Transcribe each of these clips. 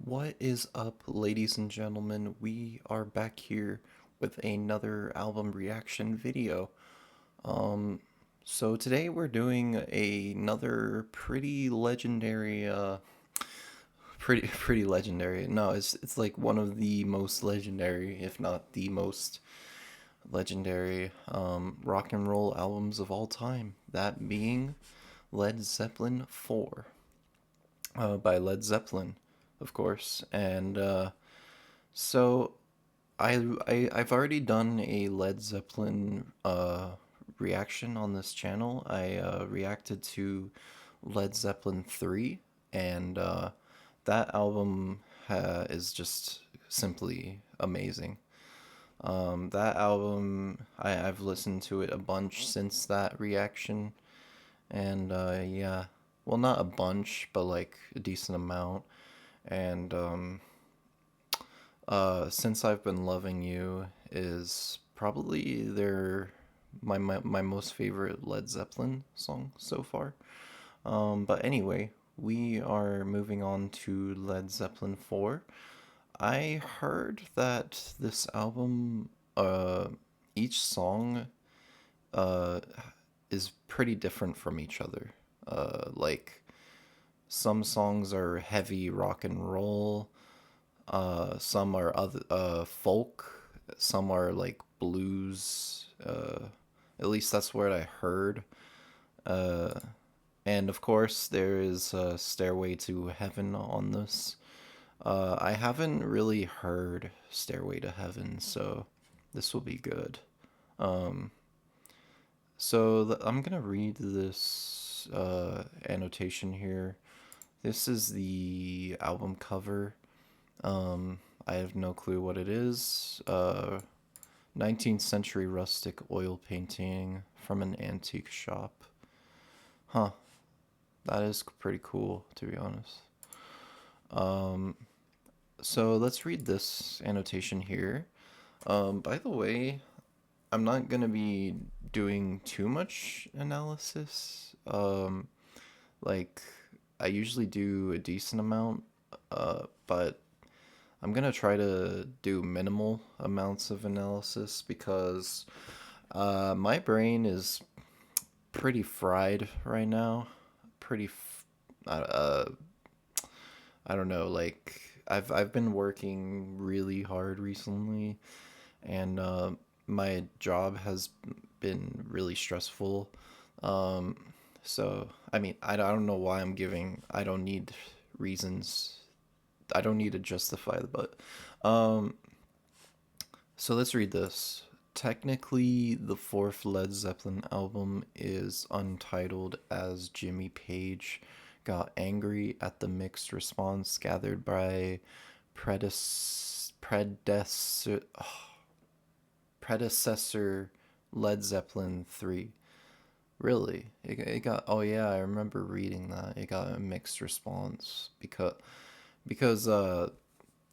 What is up, ladies and gentlemen? We are back here with another album reaction video. Um, so today we're doing another pretty legendary. No, it's like one of the most legendary, if not the most legendary, rock and roll albums of all time. That being Led Zeppelin 4, by Led Zeppelin, of course, and so I've already done a Led Zeppelin reaction on this channel. I reacted to Led Zeppelin 3, and that album is just simply amazing. That album, I've listened to it a bunch since that reaction, and yeah, well, not a bunch, but like a decent amount. And Since I've Been Loving You is probably my most favorite Led Zeppelin song so far. But anyway, we are moving on to Led Zeppelin 4. I heard that this album, each song, uh, is pretty different from each other. Like, some songs are heavy rock and roll, some are other folk. Some are like blues. At least that's what I heard. Uh, and of course, there is "Stairway to Heaven" on this. I haven't really heard "Stairway to Heaven," so this will be good. Um, I'm gonna read this annotation here. This is the album cover. I have no clue what it is. 19th century rustic oil painting from an antique shop. Huh, that is pretty cool, to be honest. Um, so let's read this annotation here. By the way, I'm not gonna be doing too much analysis. Like, I usually do a decent amount, but I'm gonna try to do minimal amounts of analysis because my brain is pretty fried right now. Pretty, I don't know. Like, I've been working really hard recently, and my job has been really stressful. Um, so I mean, I don't know why I'm giving. I don't need reasons. I don't need to justify the but. Um, So let's read this. Technically, the fourth Led Zeppelin album is untitled, as Jimmy Page got angry at the mixed response gathered by predecessor, predecessor Led Zeppelin 3. Really? It got, oh yeah, I remember reading that. It got a mixed response because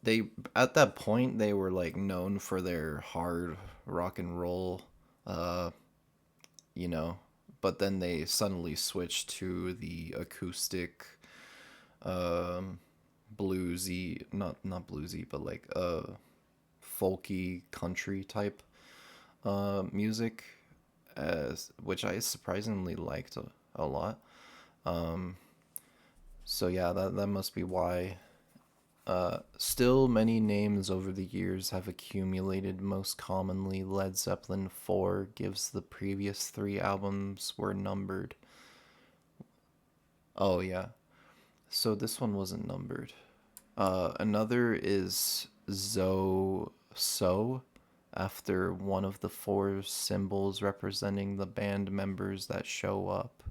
they, at that point, they were like known for their hard rock and roll, uh you know, but then they suddenly switched to the acoustic, um bluesy, not bluesy, but like folky country type music, as which I surprisingly liked a lot. um so yeah, that must be why. Still, many names over the years have accumulated. Most commonly, Led Zeppelin 4 gives the previous three albums were numbered. Oh, yeah. So this one wasn't numbered. Another is So, after one of the four symbols representing the band members that show up.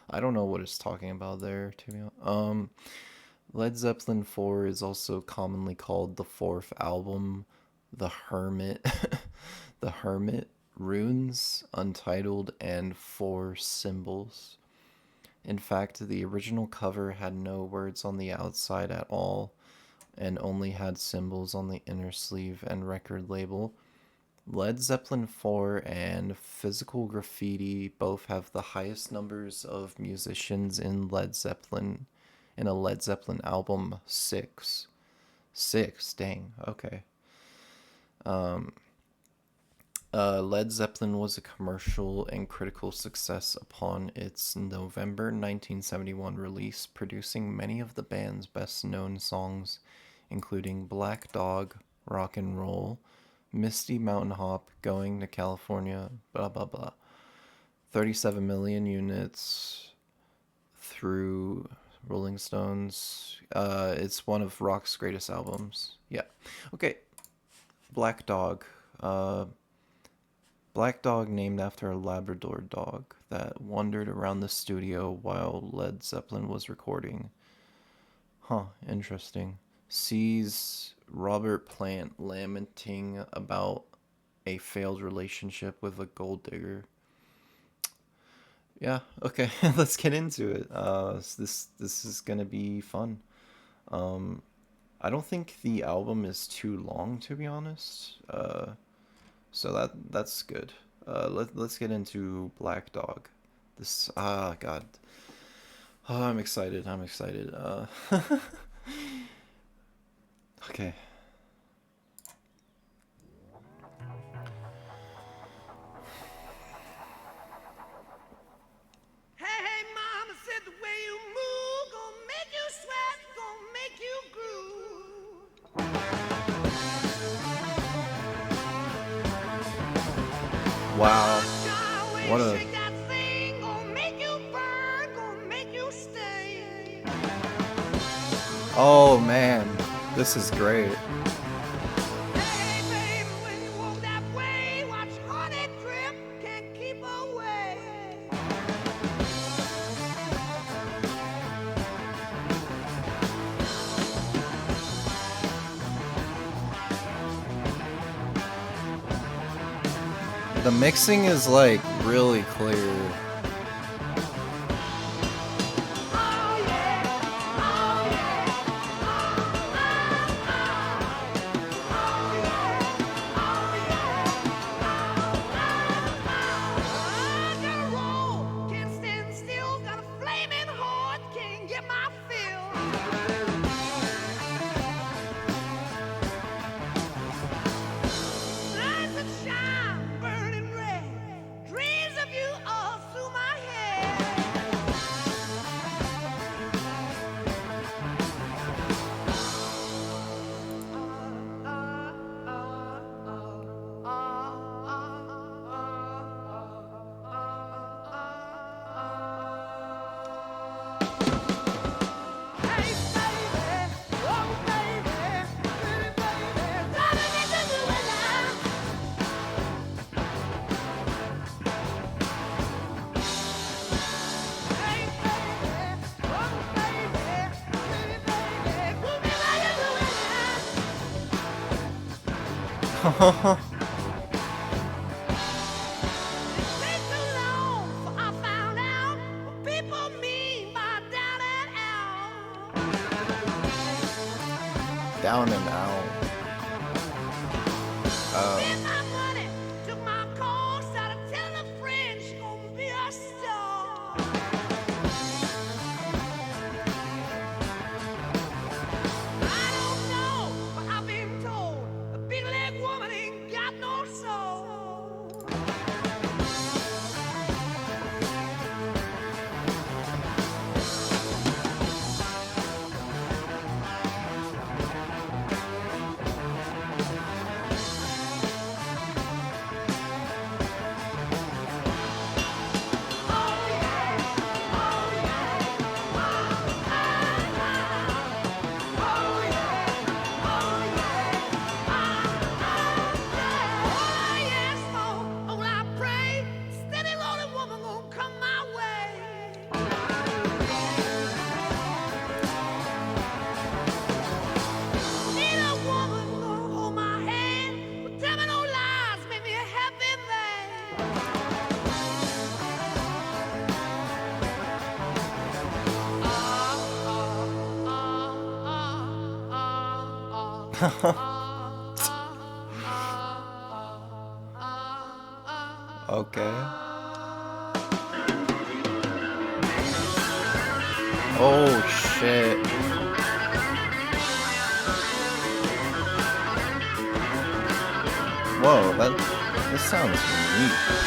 I don't know what it's talking about there, to be honest. Led Zeppelin 4 is also commonly called the fourth album, The Hermit, The Hermit, Runes, Untitled, and Four Symbols. In fact, the original cover had no words on the outside at all and only had symbols on the inner sleeve and record label. Led Zeppelin 4 and Physical Graffiti both have the highest numbers of musicians in a Led Zeppelin album, 6. 6, dang, okay. Um, Led Zeppelin was a commercial and critical success upon its November 1971 release, producing many of the band's best known songs, including Black Dog, Rock and Roll, Misty Mountain Hop, Going to California, blah blah blah. 37 million units through Rolling Stones. It's one of rock's greatest albums. Yeah. Okay. Black Dog. Black Dog named after a Labrador dog that wandered around the studio while Led Zeppelin was recording. Huh, interesting. Sees Robert Plant lamenting about a failed relationship with a gold digger. Yeah, okay, let's get into it. This is gonna be fun. Um, I don't think the album is too long, to be honest. So that's good. Let's get into Black Dog. This God. Oh, I'm excited. I'm excited. Okay. Hey, hey, mama said the way you move gonna make you sweat, gonna make you Wow. What a shake that thing, gonna make you burn, gonna make you stay. Oh man, this is great. Hey, baby, when you walk that way, watch honey drip, can't keep away. The mixing is like really clear. Oh yeah, oh yeah, I gotta roll, can't stand still, got a flaming heart, can't get my fill. Lights that shine, burning red, dreams of you all through my head. Hey baby, oh baby, pretty baby, darling, it's a new life. Hey baby, oh baby, pretty baby, put me like a new life. It ain't too long 'fore I found out what people mean by down and out. Down and out. Spent my money, took my call, started telling a friend she gonna be a star. I don't know, but I've been told a big leg woman ain't got no soul. Okay. Oh shit. Whoa, that this sounds neat.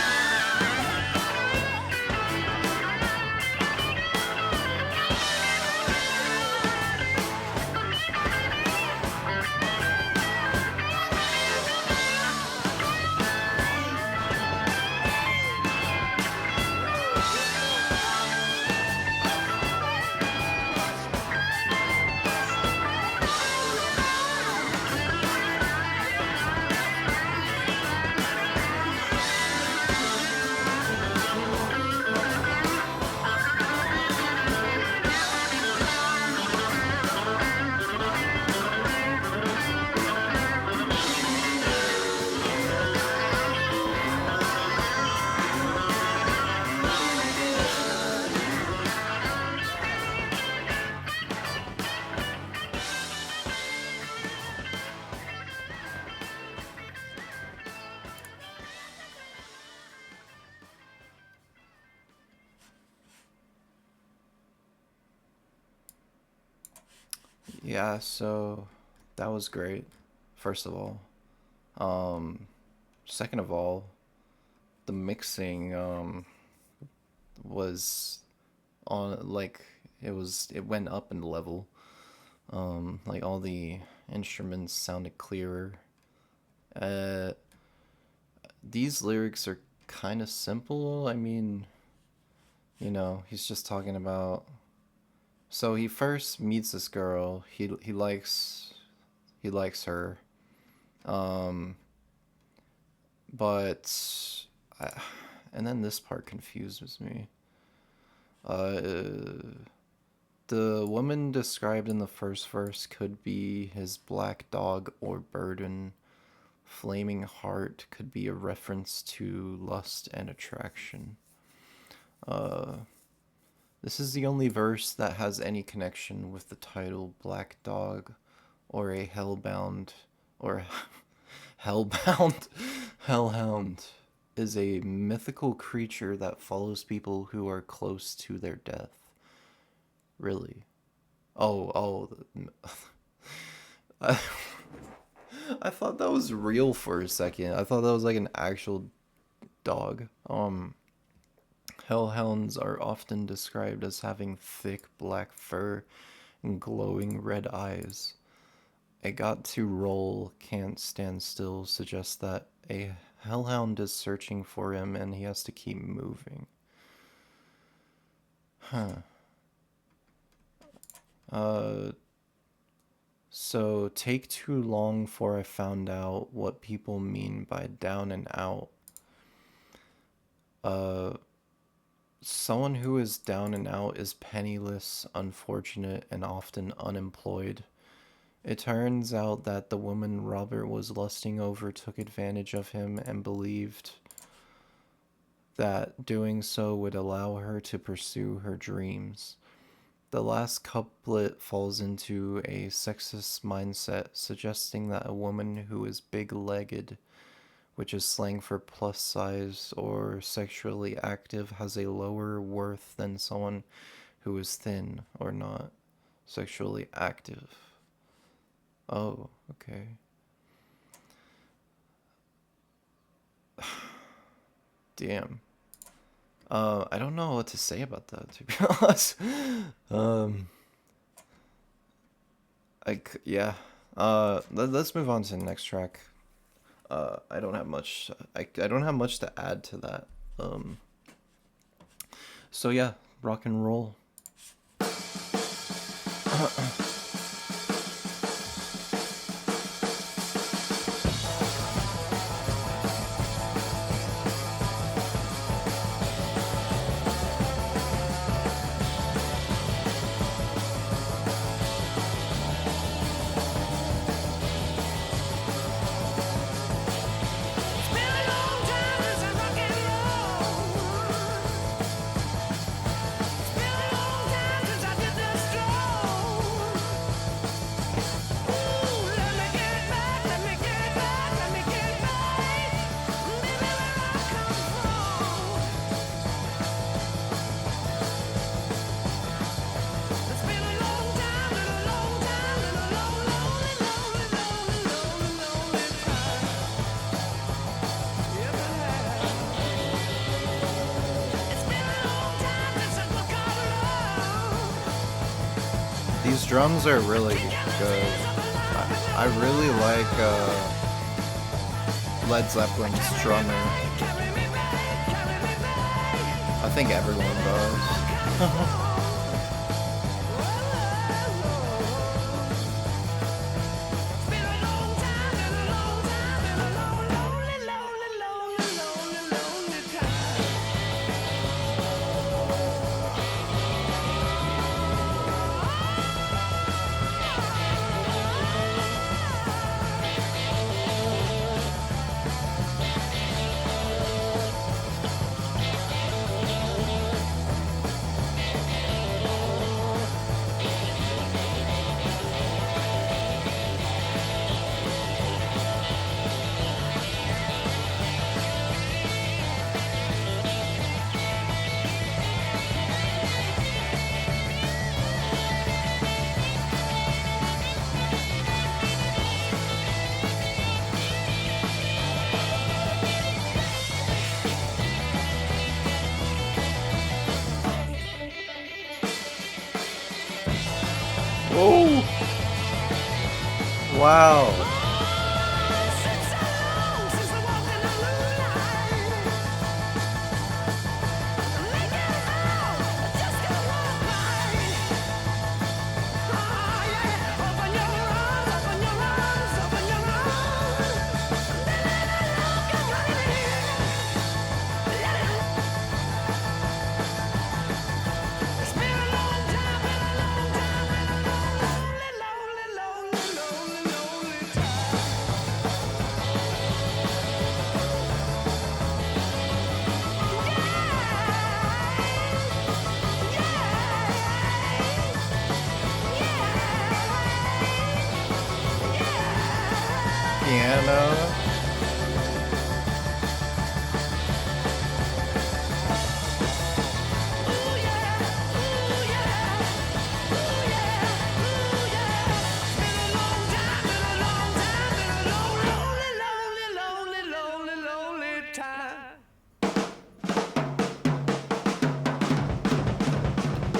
Yeah, so that was great. First of all, um, second of all, the mixing was on like it went up in level. Like all the instruments sounded clearer. Uh, these lyrics are kind of simple. I mean, he's just talking about. So he first meets this girl. He likes her. Um, but I, and then this part confuses me. Uh, the woman described in the first verse could be his black dog or burden. Flaming heart could be a reference to lust and attraction. Uh, this is the only verse that has any connection with the title Black Dog or a hellbound or hellbound hellhound is a mythical creature that follows people who are close to their death. Really? Oh. I, I thought that was real for a second. I thought that was like an actual dog. Hellhounds are often described as having thick black fur and glowing red eyes. A got to roll, can't stand still suggests that a hellhound is searching for him and he has to keep moving. Huh. Uh, so take too long for I found out what people mean by down and out. Uh, someone who is down and out is penniless, unfortunate, and often unemployed. It turns out that the woman Robert was lusting over took advantage of him and believed that doing so would allow her to pursue her dreams. The last couplet falls into a sexist mindset, suggesting that a woman who is big legged, which is slang for plus size or sexually active, has a lower worth than someone who is thin or not sexually active. Oh, okay. Damn. I don't know what to say about that, to be honest. Um, yeah. Let's move on to the next track. I don't have much. I don't have much to add to that. Um, so yeah, rock and roll. drums are really good. I really like Led Zeppelin's drummer. I think everyone does. Oh! Wow! Piano.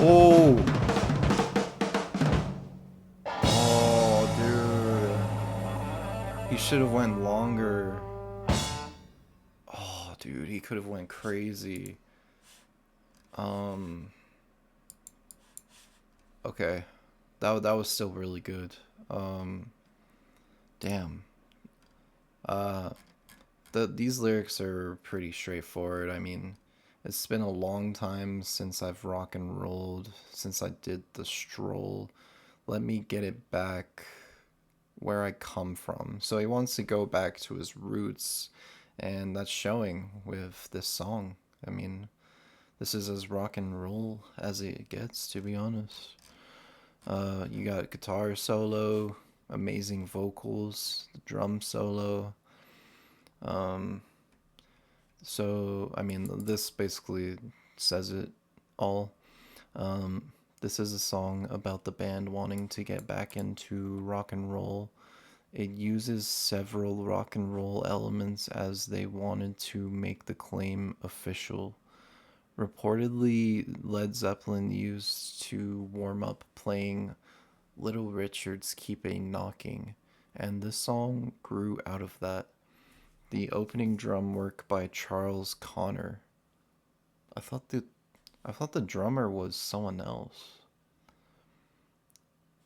Oh! Oh, dude. He should have went longer. Oh, dude, he could have went crazy. Um. Okay, that was still really good. Damn. Uh, these lyrics are pretty straightforward. I mean, it's been a long time since I've rock and rolled, since I did the stroll. Let me get it back where I come from. So he wants to go back to his roots, and that's showing with this song. I mean, this is as rock and roll as it gets, to be honest. You got guitar solo, amazing vocals, the drum solo. Um, so, I mean, this basically says it all. This is a song about the band wanting to get back into rock and roll. It uses several rock and roll elements as they wanted to make the claim official. Reportedly, Led Zeppelin used to warm up playing Little Richard's Keep a Knocking, and this song grew out of that. The opening drum work by Charles Connor. I thought the I thought the drummer was someone else.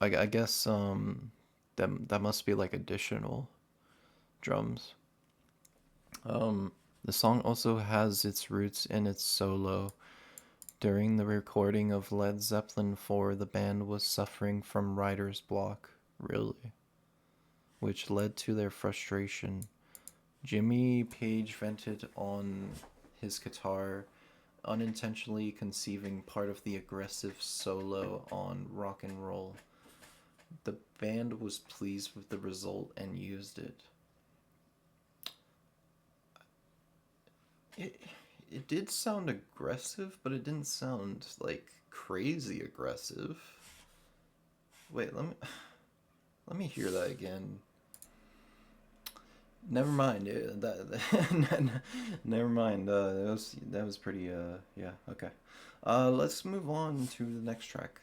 I guess that must be like additional drums. The song also has its roots in its solo. During the recording of Led Zeppelin 4, the band was suffering from writer's block, really, which led to their frustration. Jimmy Page vented on his guitar, unintentionally conceiving part of the aggressive solo on Rock and Roll. The band was pleased with the result and used it. It it did sound aggressive, but it didn't sound like crazy aggressive. Wait, let me hear that again. Never mind. Never mind. That was pretty. Yeah. Okay. Let's move on to the next track.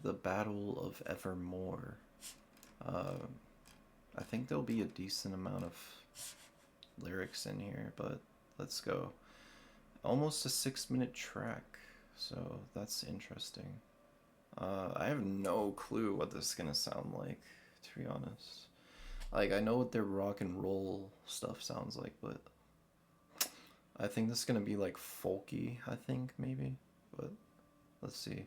the Battle of Evermore. Uh, I think there'll be a decent amount of lyrics in here, but let's go. Almost a 6-minute track, so that's interesting. I have no clue what this is gonna sound like, to be honest. Like, I know what their rock and roll stuff sounds like, but I think this is gonna be like folky, I think, maybe. But let's see.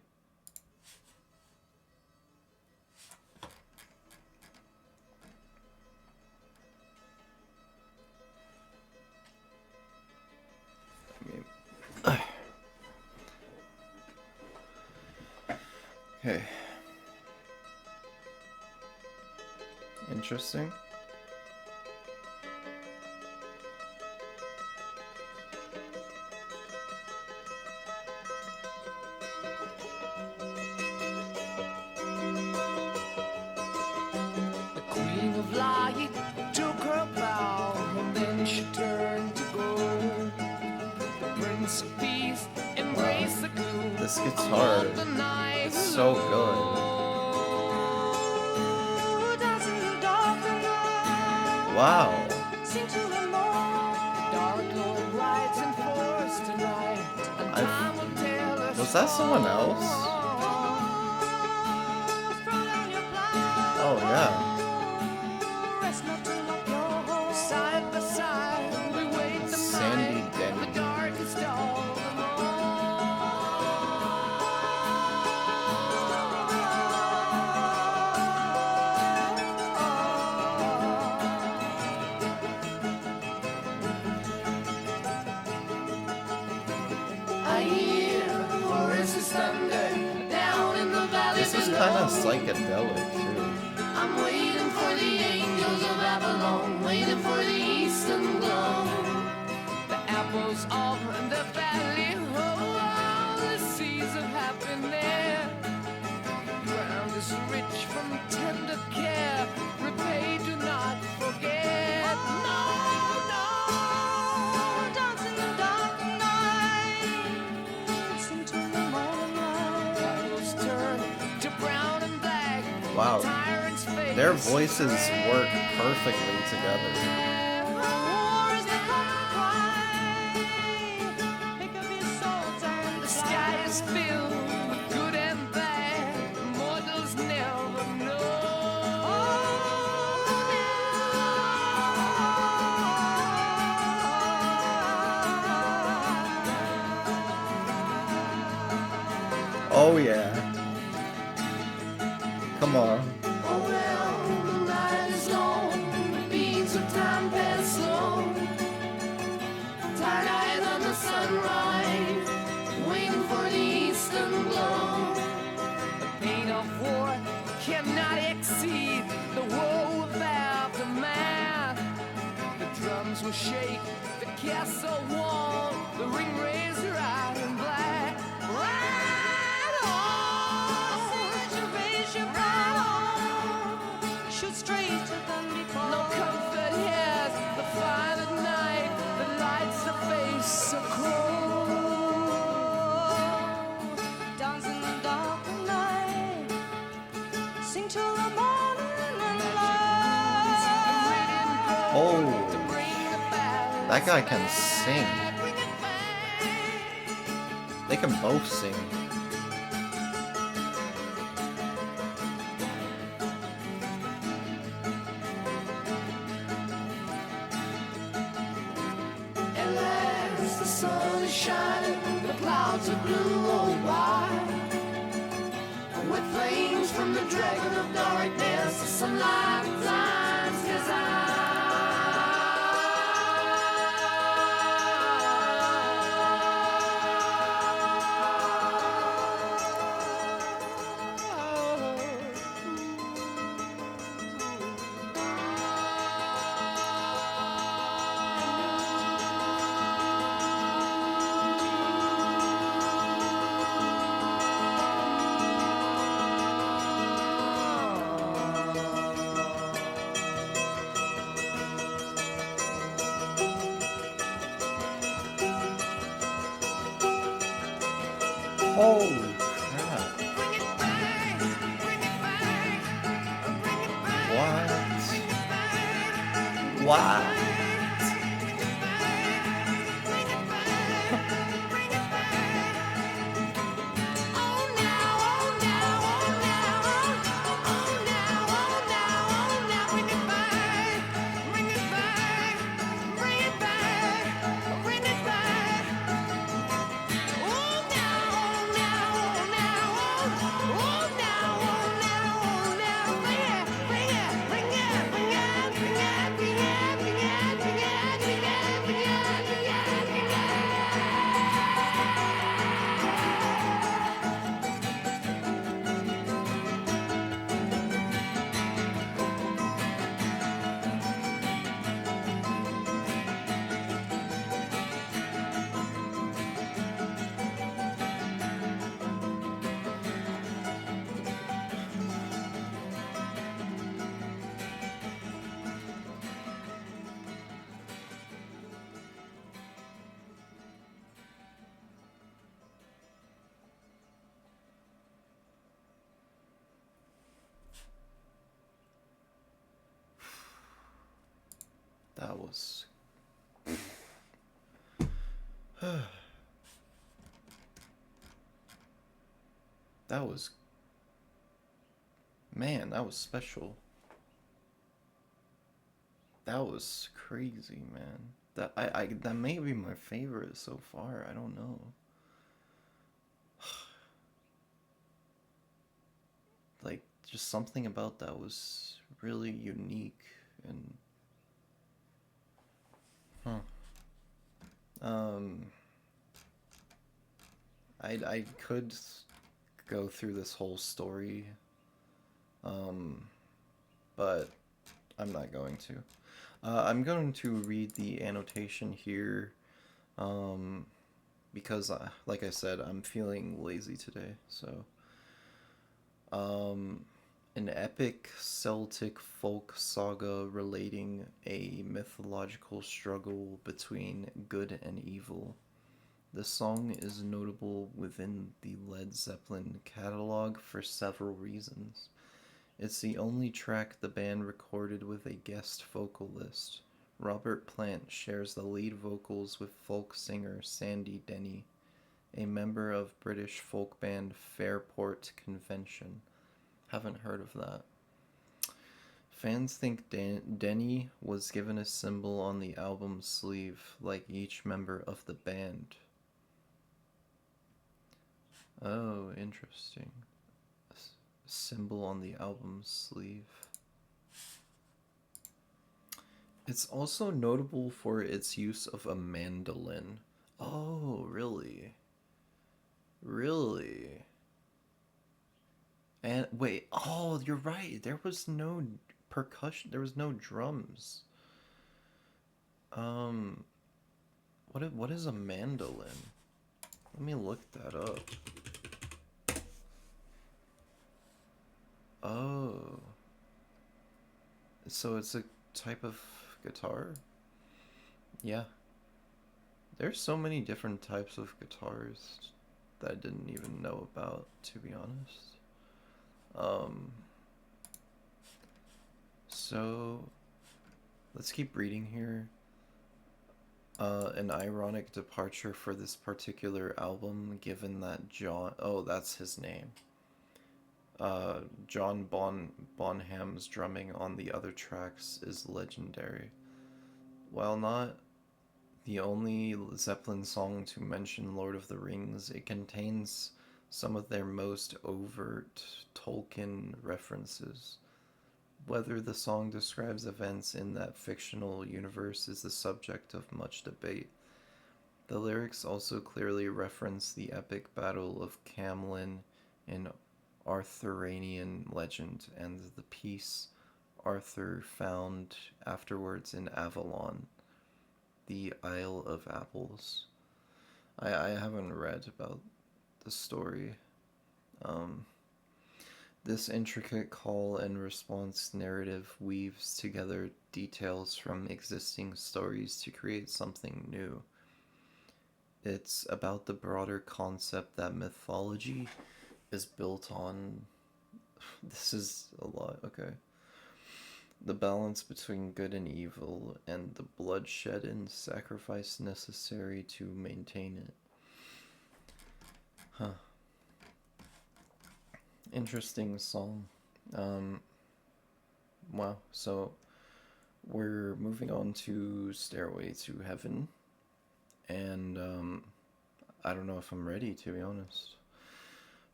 Okay. Interesting. The queen of light took her bow, and then she turned to go. The prince of peace embraced the gloom. This guitar, it's so good. Wow. Was that someone else? Oh yeah. Sandy Denny. This is kind of psychedelic too. I'm waiting for the angels of Babylon, waiting for the eastern glow. The apples of the valley, oh, the seas of happiness. Ground is rich from tender care, repay, do not forget. No, no, dance in the dark night, listen to the morning light. Apples turn to brown and black. Wow. Their voices work perfectly together. The sky is filled with good and bad. Mortals never know. Oh yeah. Come on. Sunrise, waiting for the eastern glow. The pain of war cannot exceed the woe of aftermath. The drums will shake, the castle wall, the ring raised right and black. Right on, raise your right on, shoot straight to them before. No comfort here, the fire at night, the lights the face so cold. Dance in the dark night, sing till the morning light. Oh, that guy can sing. They can both sing. Shining, the clouds are blue or white. With flames from the dragon of darkness, the sunlight blinds his Holy crap. What? That was that was man, that was special. That was crazy, man. I that may be my favorite so far. I don't know. Like just something about that was really unique and huh. Um I could go through this whole story, um, but I'm not going to. I'm going to read the annotation here, um, because, like I said, I'm feeling lazy today. So, um, an epic Celtic folk saga relating a mythological struggle between good and evil. The song is notable within the Led Zeppelin catalog for several reasons. It's the only track the band recorded with a guest vocalist. Robert Plant shares the lead vocals with folk singer Sandy Denny, a member of British folk band Fairport Convention. Haven't heard of that. Fans think Denny was given a symbol on the album's sleeve, like each member of the band. Oh, interesting. Symbol on the album's sleeve. It's also notable for its use of a mandolin. Oh, really? Really? And wait, oh, you're right. There was no percussion. There was no drums. Um, what is a mandolin? Let me look that up. Oh, so it's a type of guitar? Yeah. There's so many different types of guitars that I didn't even know about, to be honest. Um, so let's keep reading here. An ironic departure for this particular album, given that oh, that's his name. John Bonham's drumming on the other tracks is legendary. While not the only Zeppelin song to mention Lord of the Rings, it contains some of their most overt Tolkien references. Whether the song describes events in that fictional universe is the subject of much debate. The lyrics also clearly reference the epic Battle of Camlin in Arthurian legend and the peace Arthur found afterwards in Avalon, the Isle of Apples. I haven't read about the story. Um, this intricate call and response narrative weaves together details from existing stories to create something new. It's about the broader concept that mythology is built on. This is a lot, okay. The balance between good and evil, and the bloodshed and sacrifice necessary to maintain it. Huh. Interesting song. Um, wow. So we're moving on to Stairway to Heaven, and I don't know if I'm ready, to be honest.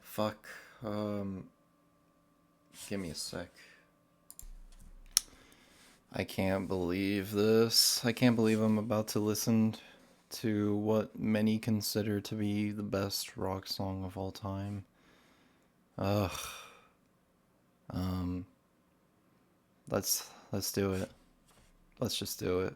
Fuck. Um, Give me a sec. I can't believe this. I can't believe I'm about to listen to what many consider to be the best rock song of all time. Ugh. Um, let's do it. Let's just do it.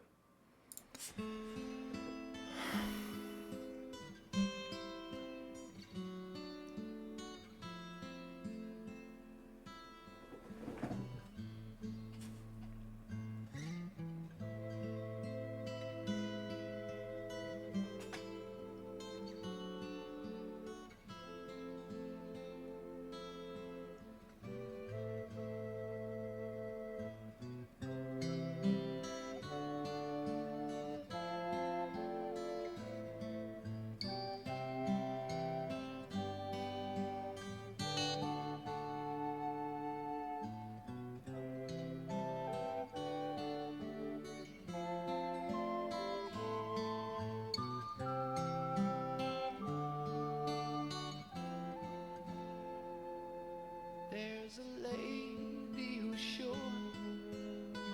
There's a lady who's sure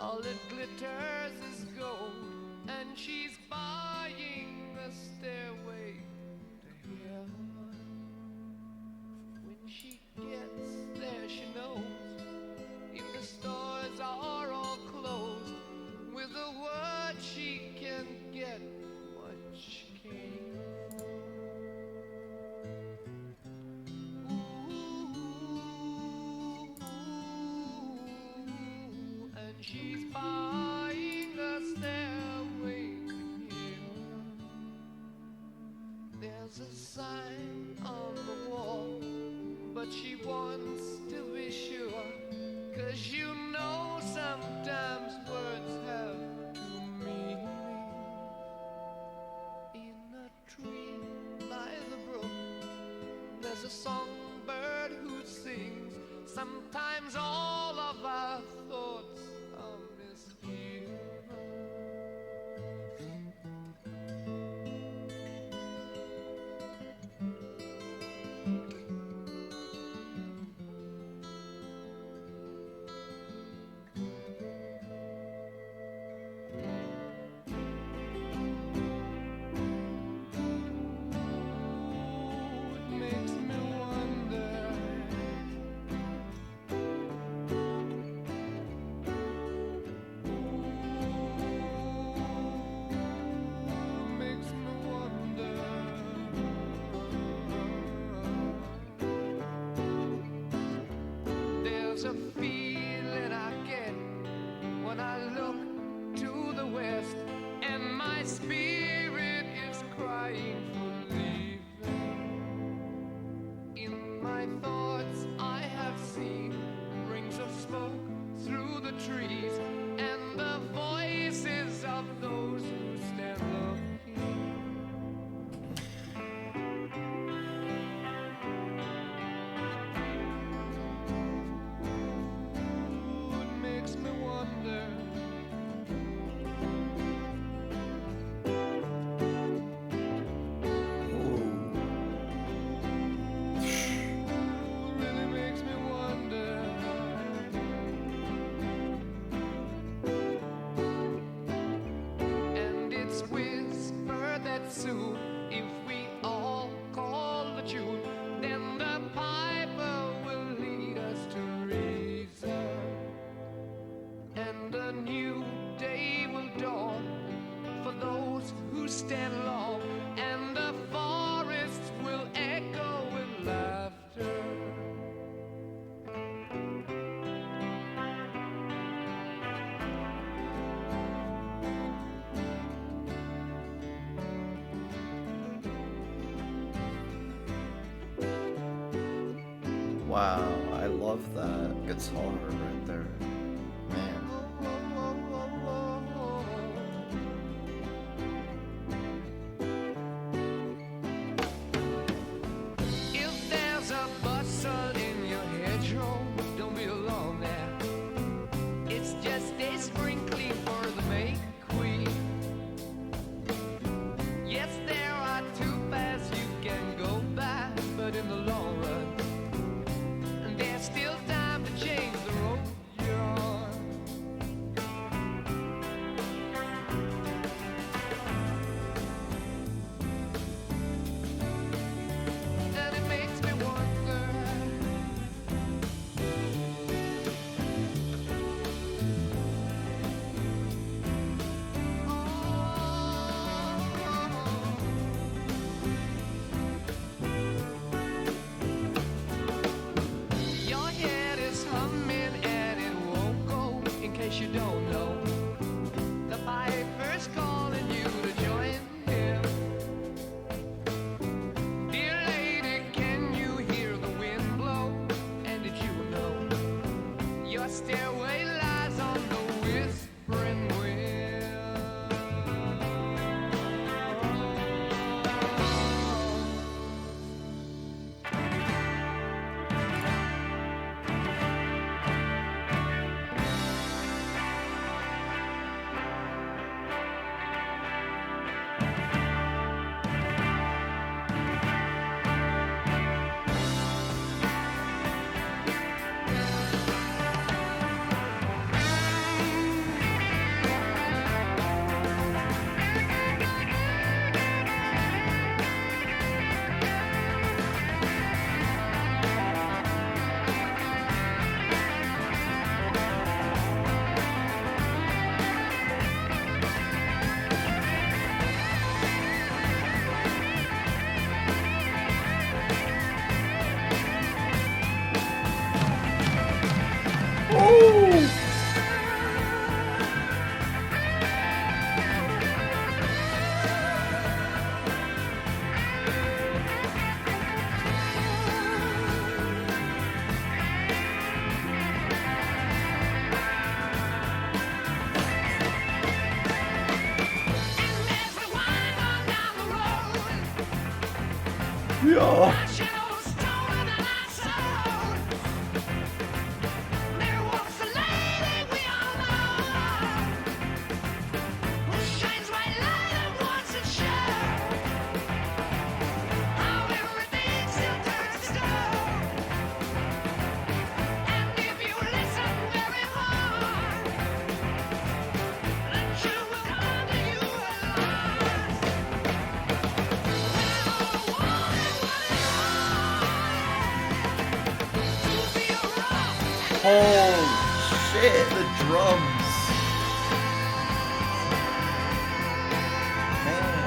all it glitters is gold, and she's buying a stairway to heaven. When she gets there, she knows if the stores are all closed, with a word she can get what she came for. And she's buying a stairway to heaven. There's a sign on the wall, but she wants to be sure, 'cause you know sometimes words have two meanings. In a tree by the brook, there's a songbird who sings. Sometimes all of our thoughts are misgiven. It makes me wonder. Makes me wonder. There's a feeling I get when I look to the west, and my spirit is crying for leaving. In my thoughts I have seen rings of smoke through the trees, and the voices of those who stand looking. It makes me wonder. Really makes me wonder. And it's whispered that soon, if we all call the tune, then the piper will lead us to reason, and a new day will dawn for those who stand long, and the forests will echo with laughter. Wow, I love that guitar right there. Man. case you don't know, the piper's calling you to join him. Dear lady, can you hear the wind blow? And did you know your stairway lies on the whispering wind? Yeah. Holy shit, the drums. Man.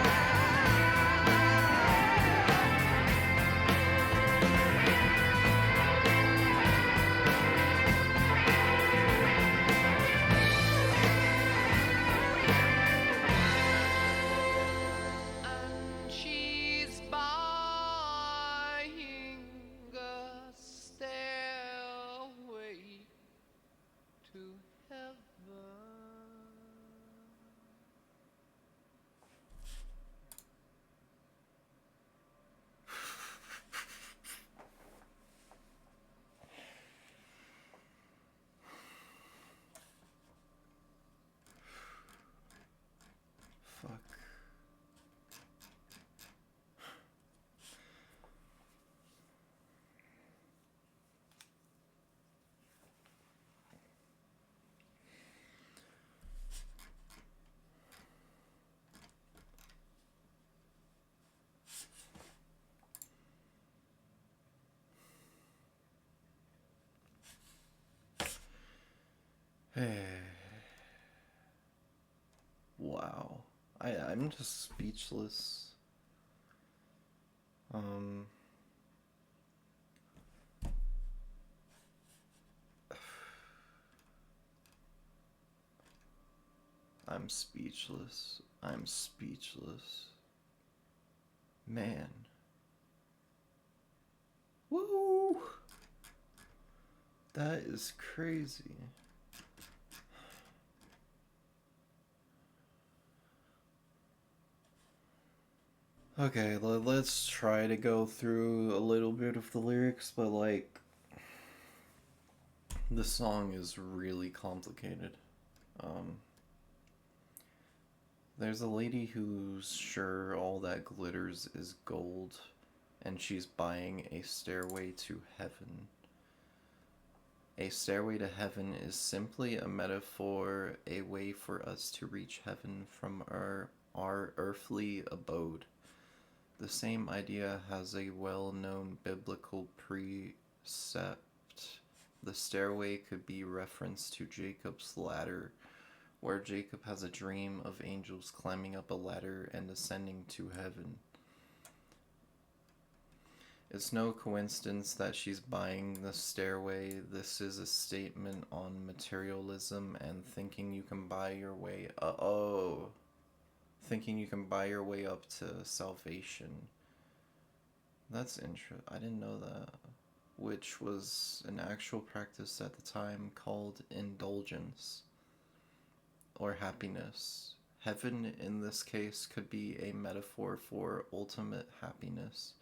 And she's buying a stairway to heaven. Fuck. Wow. I'm just speechless. Um I'm speechless. I'm speechless. Man. Woo! That is crazy. Okay, let's try to go through a little bit of the lyrics, but like, the song is really complicated. Um, there's a lady who's sure all that glitters is gold, and she's buying a stairway to heaven. A stairway to heaven is simply a metaphor, a way for us to reach heaven from our earthly abode. The same idea has a well-known biblical precept. The stairway could be reference to Jacob's ladder, where Jacob has a dream of angels climbing up a ladder and ascending to heaven. It's no coincidence that she's buying the Stairway. This is a statement on materialism and thinking you can buy your way. Thinking you can buy your way up to salvation. That's interesting. I didn't know that. Which was an actual practice at the time called indulgence or happiness. Heaven, in this case, could be a metaphor for ultimate happiness.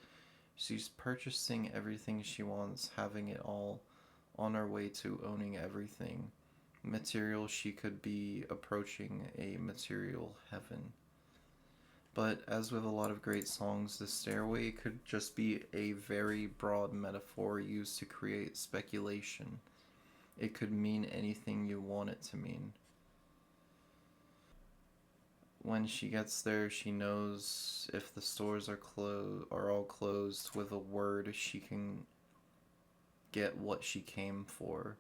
She's purchasing everything she wants, having it all, on her way to owning everything. Material, she could be approaching a material heaven. But as with a lot of great songs, the Stairway could just be a very broad metaphor used to create speculation. It could mean anything you want it to mean. When she gets there, she knows if the stores are all closed, with a word she can get what she came for.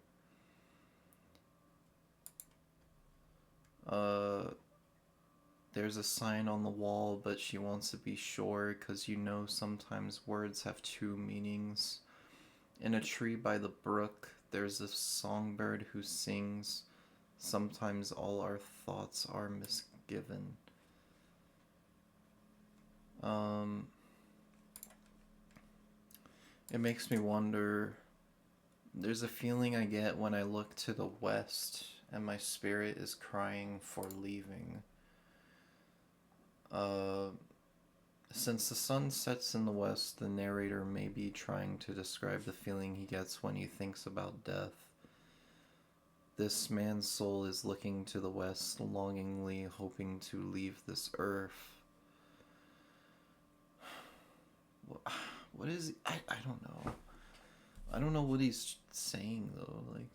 There's a sign on the wall, but she wants to be sure because sometimes words have two meanings. In a tree by the brook, there's a songbird who sings. Sometimes all our thoughts are misgiven. It makes me wonder. There's a feeling I get when I look to the west and my spirit is crying for leaving. Since the sun sets in the west, the narrator may be trying to describe the feeling he gets when he thinks about death. This man's soul is looking to the west, longingly hoping to leave this earth. What is he? I don't know. I don't know what he's saying though. Like,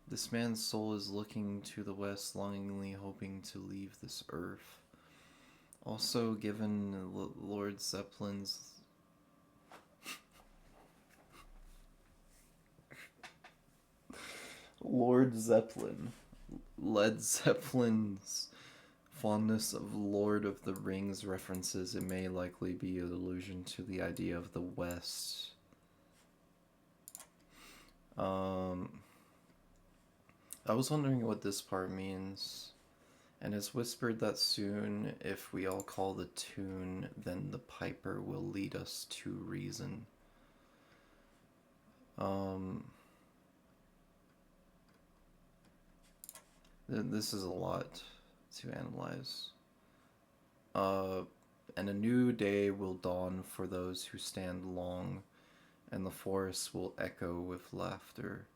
this man's soul is looking to the west, longingly hoping to leave this earth. Also, given Lord Zeppelin's Lord Zeppelin, Led Zeppelin's fondness of Lord of the Rings references, it may likely be an allusion to the idea of the West. I was wondering what this part means. And it's whispered that soon, if we all call the tune, then the piper will lead us to reason. This is a lot to analyze. And a new day will dawn for those who stand long, and the forest will echo with laughter.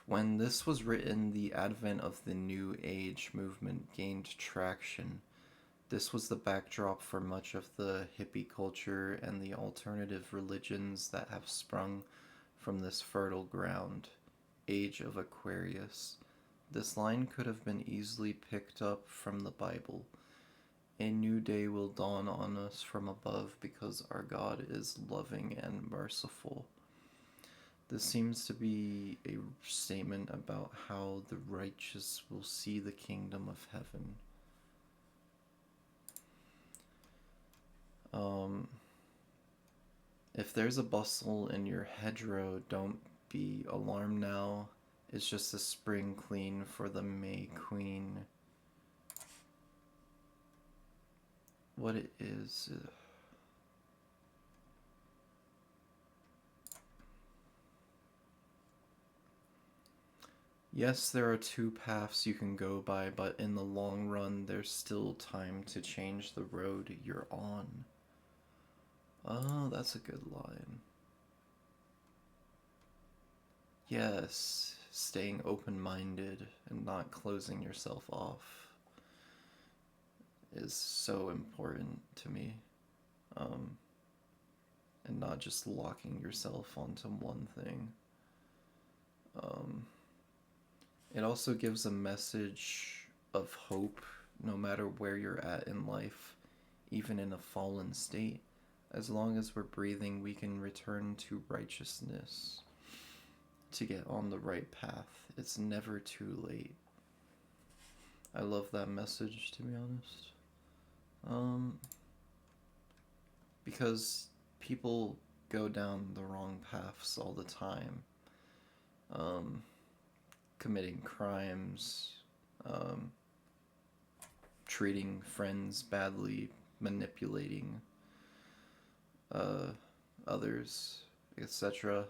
When this was written, the advent of the New Age movement gained traction. This was the backdrop for much of the hippie culture and the alternative religions that have sprung from this fertile ground. Age of Aquarius. This line could have been easily picked up from the Bible. A new day will dawn on us from above because our God is loving and merciful. This seems to be a statement about how the righteous will see the kingdom of heaven. If there's a bustle in your hedgerow, don't be alarmed now. It's just a spring clean for the May Queen. What it is... Yes, there are two paths you can go by, but in the long run, there's still time to change the road you're on. Oh, that's a good line. Yes, staying open-minded and not closing yourself off is so important to me. And not just locking yourself onto one thing. It also gives a message of hope no matter where you're at in life, even in a fallen state. As long as we're breathing, we can return to righteousness to get on the right path. It's never too late. I love that message, to be honest. Um, because people go down the wrong paths all the time. Um, Committing crimes, um, treating friends badly, manipulating uh, others, etc.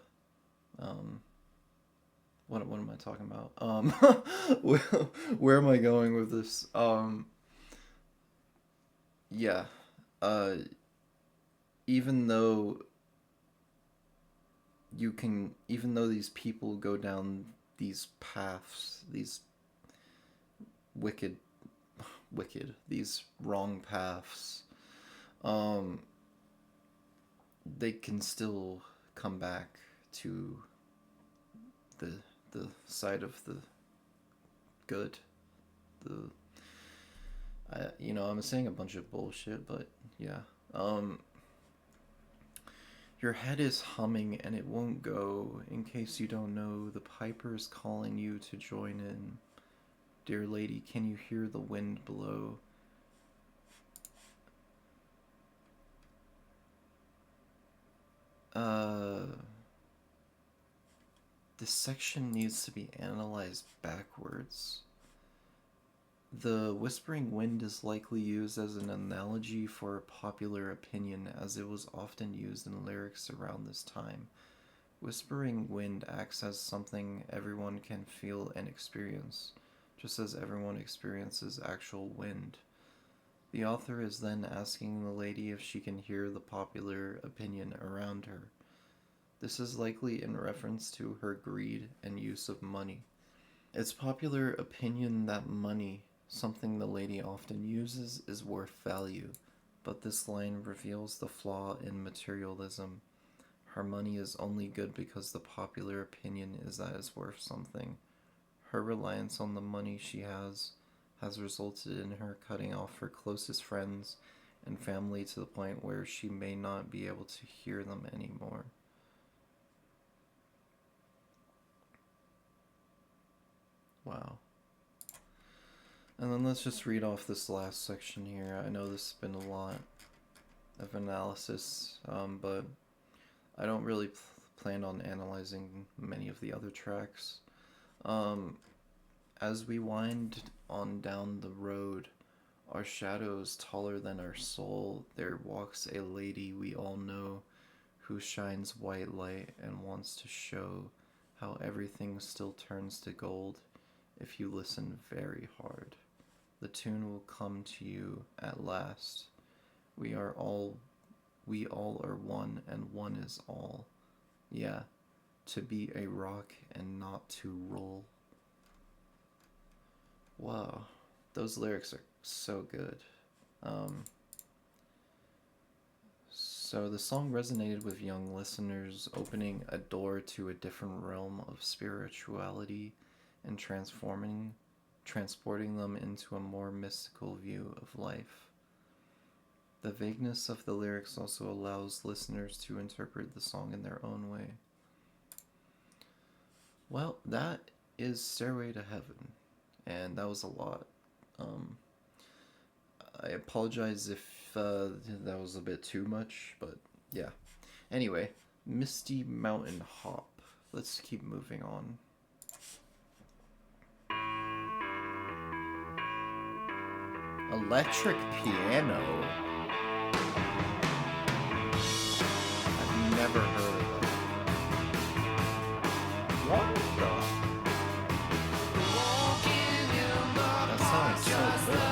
Um, what am I talking about? Where, where am I going with this? Yeah. Uh, Even though even though these people go down these paths, these wicked, these wrong paths, um, they can still come back to the side of the good. The I'm saying a bunch of bullshit, but yeah. Um, your head is humming and it won't go. In case you don't know, the piper's calling you to join in. Dear lady, can you hear the wind blow? Uh, this section needs to be analyzed backwards. The whispering wind is likely used as an analogy for popular opinion, as it was often used in lyrics around this time. Whispering wind acts as something everyone can feel and experience, just as everyone experiences actual wind. The author is then asking the lady if she can hear the popular opinion around her. This is likely in reference to her greed and use of money. It's popular opinion that money, something the lady often uses, is worth value, but this line reveals the flaw in materialism. Her money is only good because the popular opinion is that it's worth something. Her reliance on the money she has resulted in her cutting off her closest friends and family to the point where she may not be able to hear them anymore. Wow. And then let's just read off this last section here. I know this has been a lot of analysis, but I don't really plan on analyzing many of the other tracks. As we wind on down the road, our shadows taller than our soul, there walks a lady we all know who shines white light and wants to show how everything still turns to gold if you listen very hard. The tune will come to you at last. We all are one, and one is all. Yeah, to be a rock and not to roll. Wow, those lyrics are so good. So the song resonated with young listeners, opening a door to a different realm of spirituality and transporting them into a more mystical view of life. The vagueness of the lyrics also allows listeners to interpret the song in their own way. Well, that is Stairway to Heaven, and that was a lot. I apologize if that was a bit too much, but yeah. Anyway, Misty Mountain Hop. Let's keep moving on. Electric piano. I've never heard of that. What the? That sounds so good.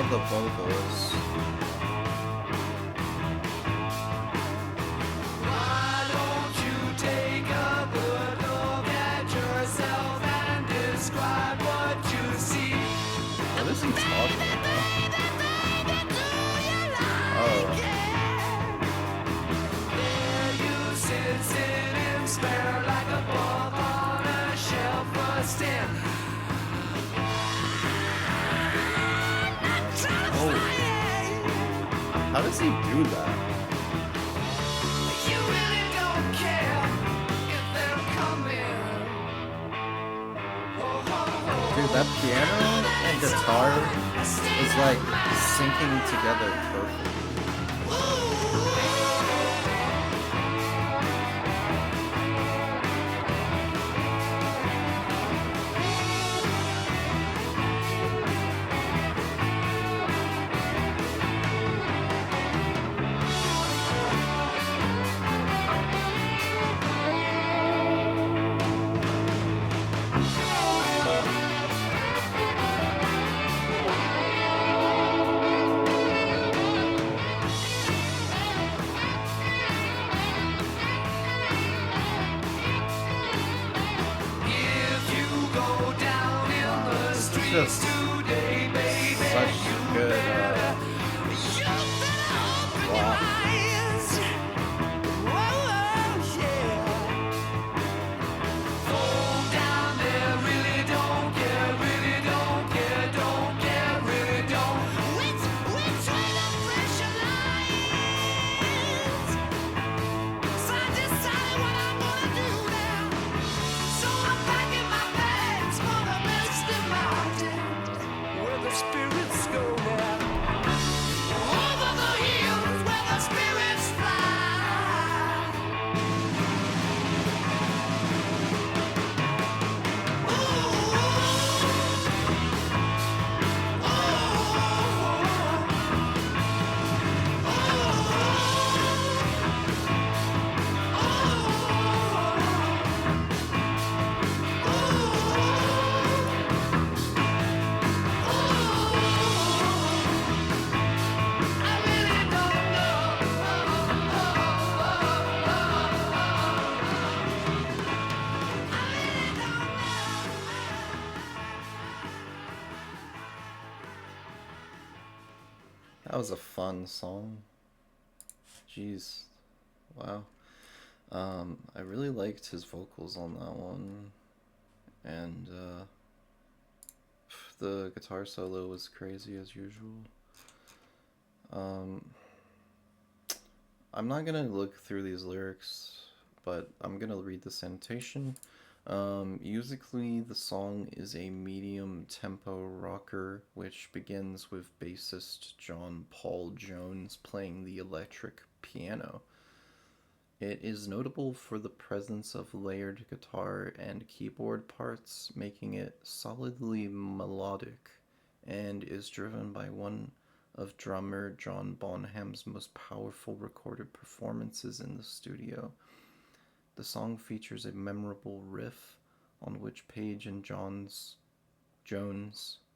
love the vocals. Why don't you take a good look at yourself and describe what you see? What is he talking about? Oh. There you sit, sitting spare like a book on a shelf, rusting. How does he do that? You really don't care if they're coming. Dude, that piano and guitar is like syncing together perfectly. Just such good rock. Spirits go now. Over the hills where the spirits fly. That was a fun song. Jeez. Wow. I really liked his vocals on that one. And the guitar solo was crazy as usual. I'm not gonna look through these lyrics, but I'm gonna read this annotation. Musically, the song is a medium tempo rocker which begins with bassist John Paul Jones playing the electric piano. It is notable for the presence of layered guitar and keyboard parts, making it solidly melodic, and is driven by one of drummer John Bonham's most powerful recorded performances in the studio. The song features a memorable riff on which Page and Jones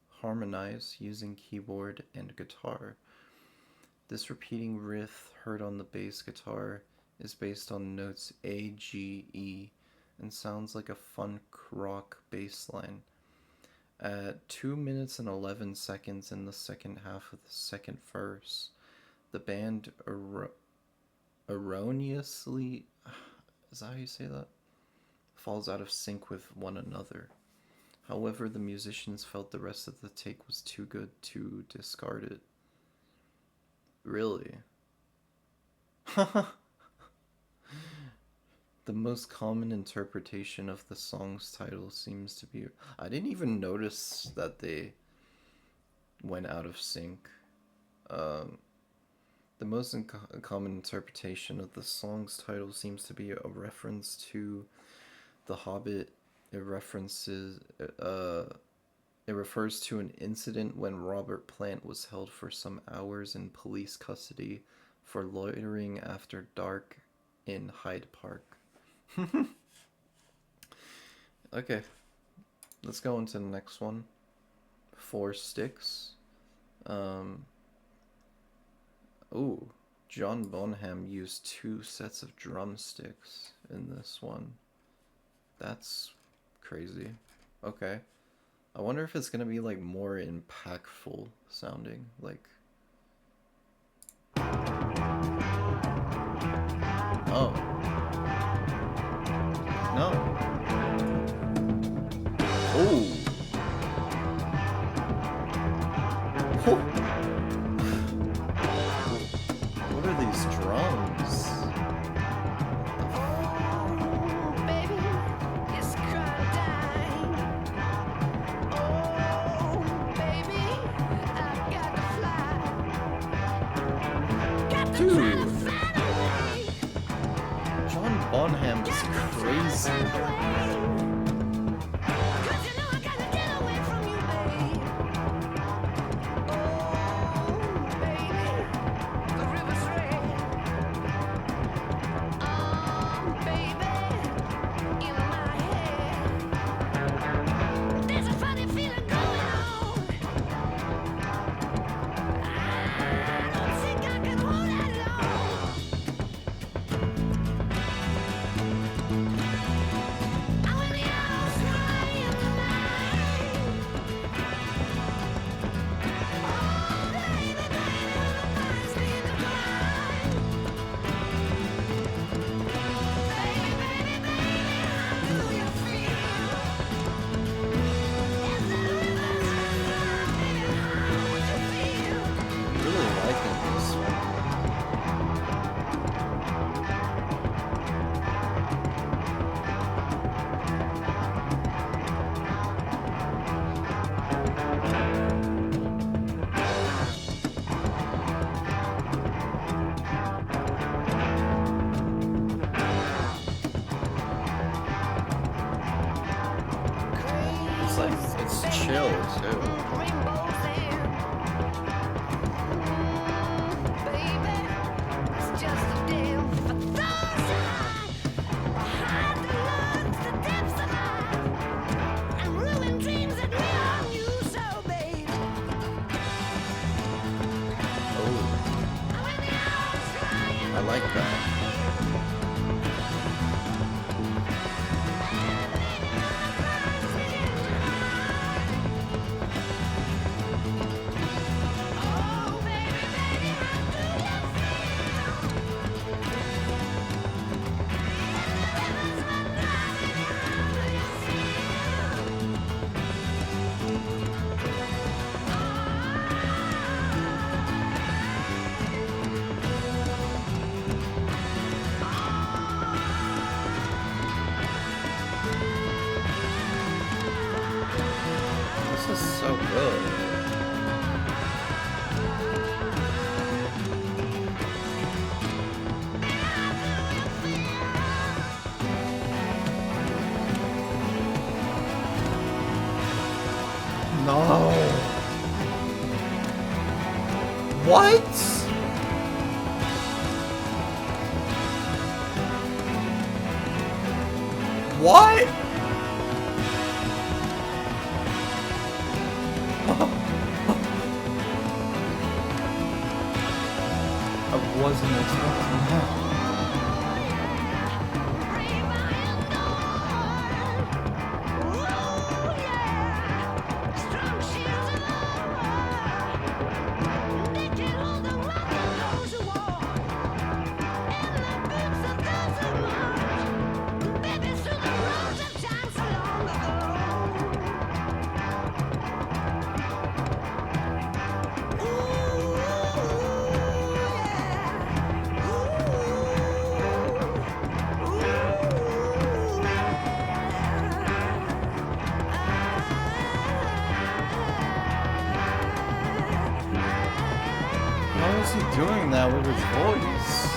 harmonize using keyboard and guitar. This repeating riff heard on the bass guitar is based on notes A, G, E, and sounds like a funk rock bass line. At 2 minutes and 11 seconds in the second half of the second verse, the band erroneously, is that how you say that? Falls out of sync with one another. However, the musicians felt the rest of the take was too good to discard it. Really? The most common interpretation of the song's title seems to be... I didn't even notice that they went out of sync. The most common interpretation of the song's title seems to be a reference to The Hobbit. It refers to an incident when Robert Plant was held for some hours in police custody for loitering after dark in Hyde Park. Okay, let's go into the next one. Four Sticks. Um, oh, John Bonham used 2 sets of drumsticks in this one. That's crazy. Okay. I wonder if it's gonna be like more impactful sounding. Like, oh, no. Oh. What are these drums? Baby, it's crocodile. Oh, baby, I've got to fly. Got to try to Dude, find a way. John Bonham is crazy. Cause you know I gotta get away from you, babe. Oh, baby, the river's red. Baby, in my head. There's a funny feeling going on. I don't think I can hold that long. I'm in the house crying tonight. Oh, baby, baby, the mind's been declined. Baby, baby, baby, how do you feel? Is the river running? Baby, how would you feel? Really liking this one. It's like, it's chill too. Rainbows there. Baby, it's just a deal for those high. Behind the lungs, the depths of mine. And ruined dreams that rely on you so, babe. Oh, I'm in the house crying I like that. oh, baby, baby, how do you This is so good. No. What? What? I wasn't expecting that. How is he doing that with his voice?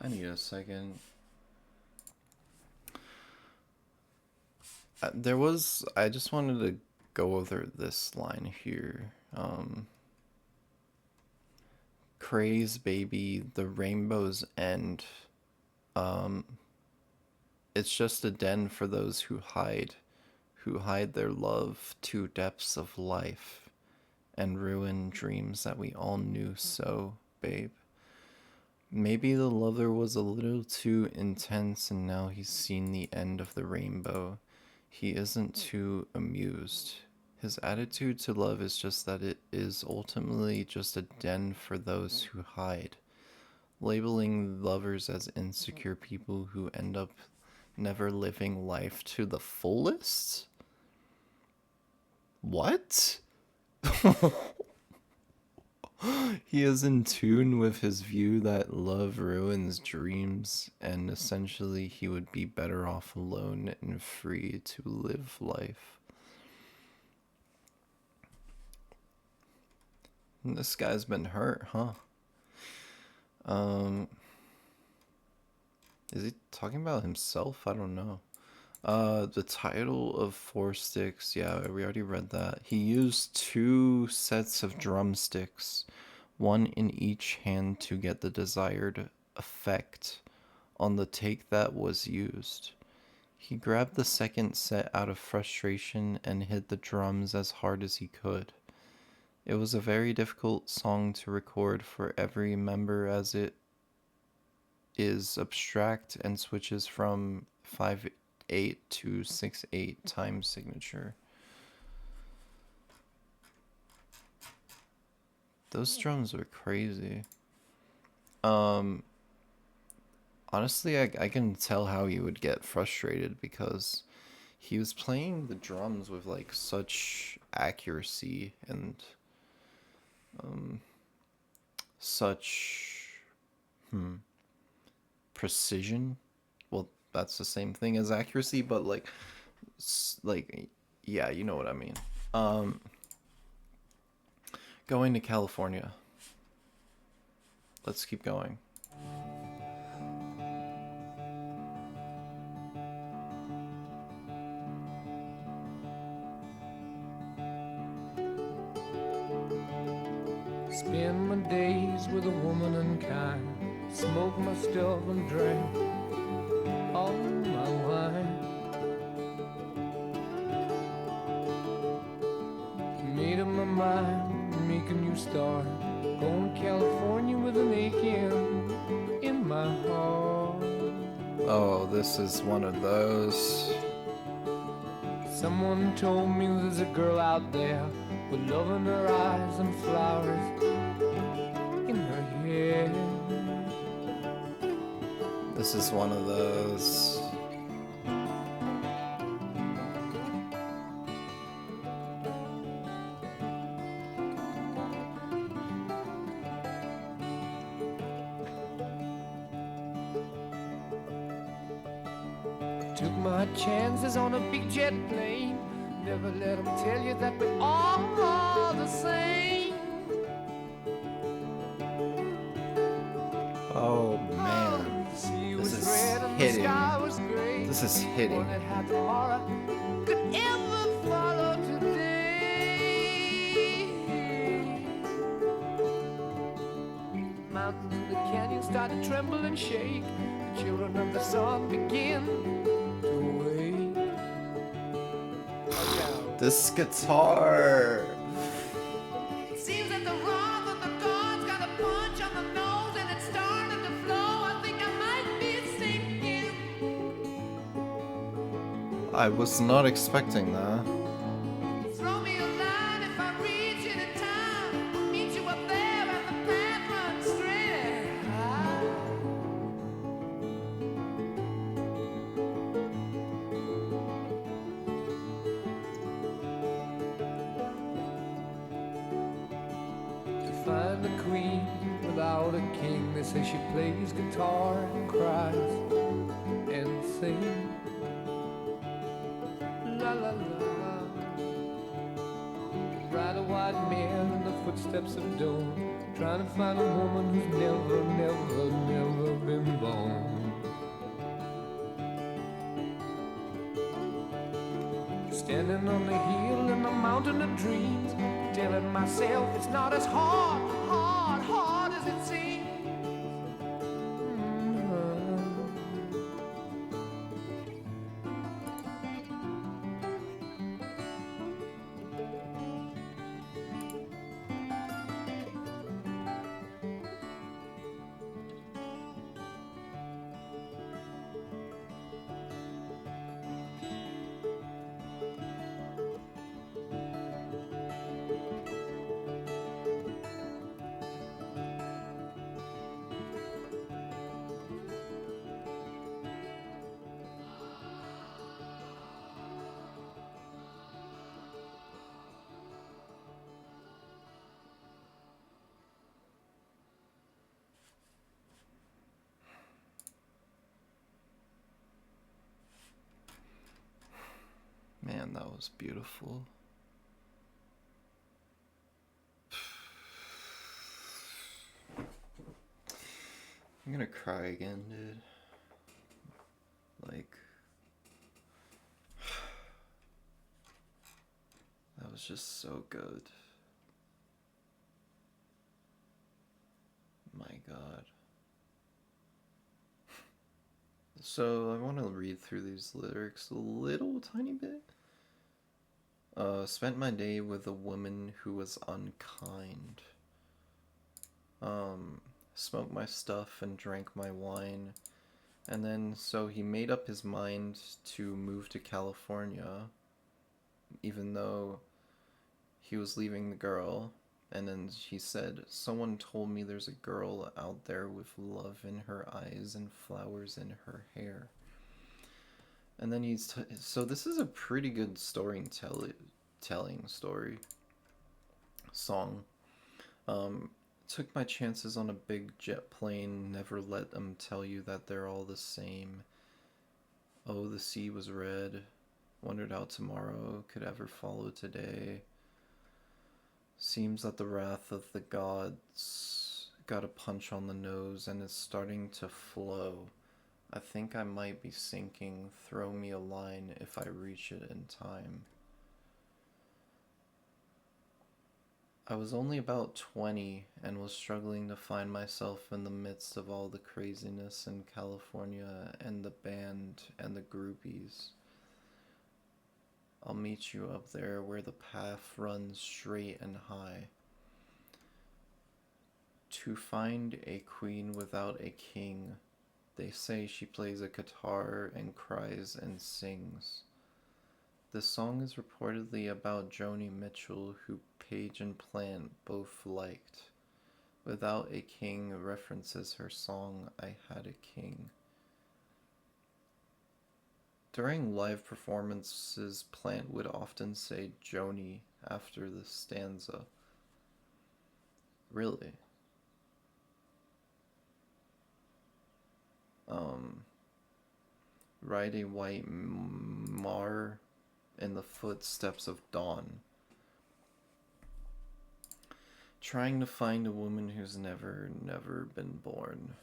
I need a second. I just wanted to go over this line here. Craze baby, the rainbow's end. Um, it's just a den for those who hide their love to depths of life and ruin dreams that we all knew so, babe. Maybe the lover was a little too intense and now he's seen the end of the rainbow. He isn't too amused. His attitude to love is just that it is ultimately just a den for those who hide. Labeling lovers as insecure people who end up never living life to the fullest? What? He is in tune with his view that love ruins dreams, and essentially he would be better off alone and free to live life. And this guy's been hurt, huh? Um, is he talking about himself? I don't know. The title of Four Sticks, yeah, we already read that. He used 2 sets of drumsticks, one in each hand to get the desired effect on the take that was used. He grabbed the second set out of frustration and hit the drums as hard as he could. It was a very difficult song to record for every member as it is abstract and switches from 5/8 to 6/8 time signature. Those drums were crazy. Um, Honestly, I can tell how he would get frustrated because he was playing the drums with like such accuracy and such precision. Well, that's the same thing as accuracy, but like yeah, you know what I mean. Um, Going to California. Let's keep going. Spend my days with a woman unkind, smoke my stuff and drink all my wine. Made up my mind, make a new start, going to California with an aching in my heart. Oh, this is one of those. Someone told me there's a girl out there with love in her eyes and flowers in her hair. This is one of those. Took my chances on a big jet plane. Never let them tell you that we're all the same. Oh man, this is hitting. This is hitting. Could ever follow today. Mountains in the canyon start to tremble and shake. The children of the sun begin to wake. This guitar. Seems that the wrath of the gods got a punch on the nose and it started to flow. I think I might be sinking. I was not expecting that. Throw me a line if I reach it in time. I'll meet you up there and the path runs straight and high. To find a queen without a king, they say she plays guitar and cries and sings. La la la. Ride a white mare in the footsteps of dawn, trying to find a woman who's never, never, never been born. Standing on the hill in the mountain of dreams, telling myself it's not as hard, hard, hard as it seems. Man, that was beautiful. I'm gonna cry again, dude. Like, that was just so good. My God. So I want to read through these lyrics a little tiny bit. Spent my day with a woman who was unkind. Smoked my stuff and drank my wine. And then, so he made up his mind to move to California, even though he was leaving the girl. And then he said, someone told me there's a girl out there with love in her eyes and flowers in her hair. And then so this is a pretty good storytelling story song. Took my chances on a big jet plane, never let them tell you that they're all the same. Oh, the sea was red, wondered how tomorrow could ever follow today. Seems that the wrath of the gods got a punch on the nose and is starting to flow. I think I might be sinking, throw me a line if I reach it in time. I was only about 20 and was struggling to find myself in the midst of all the craziness in California and the band and the groupies. I'll meet you up there where the path runs straight and high. To find a queen without a king, they say she plays a guitar and cries and sings. The song is reportedly about Joni Mitchell, who Page and Plant both liked. Without a King references her song I Had a King. During live performances, Plant would often say Joni after the stanza. Really? Ride a white mar in the footsteps of dawn. Trying to find a woman who's never been born.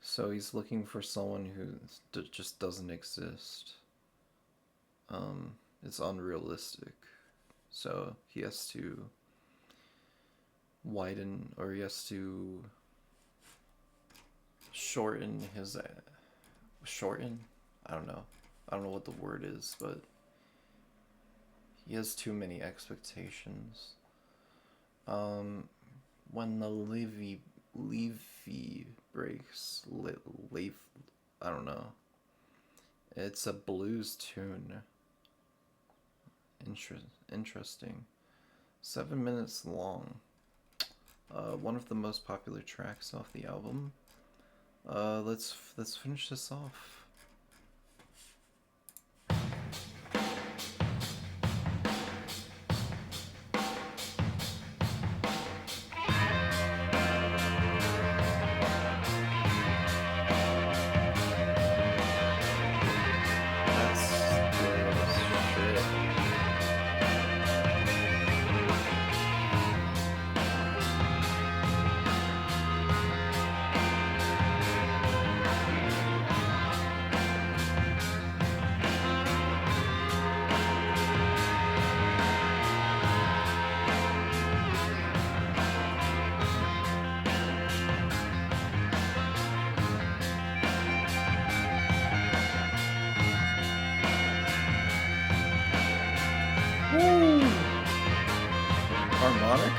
So he's looking for someone who just doesn't exist. It's unrealistic. So he has to widen, or he has to shorten his... Shorten? I don't know. I don't know what the word is, but he has too many expectations. When the Levee breaks, I don't know. It's a blues tune. Interesting. 7 minutes long. One of the most popular tracks off the album. Let's finish this off.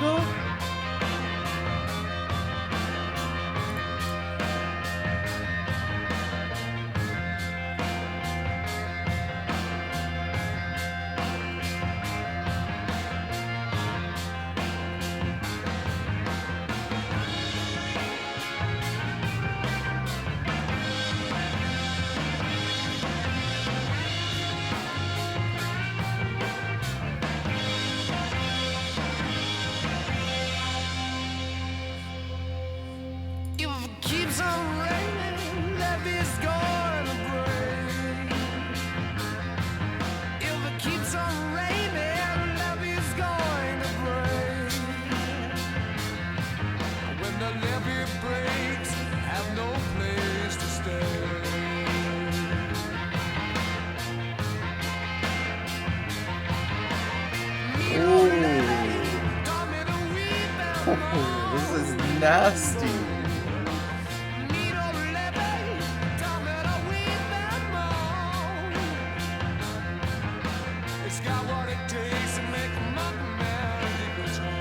harmonica? If it keeps on raining, Levee's gonna break. If it keeps on raining, Levee's going to break. When the levee breaks, have no place to stay. Ooh. This is nasty. It's got what it takes to make a mountain man dig his home.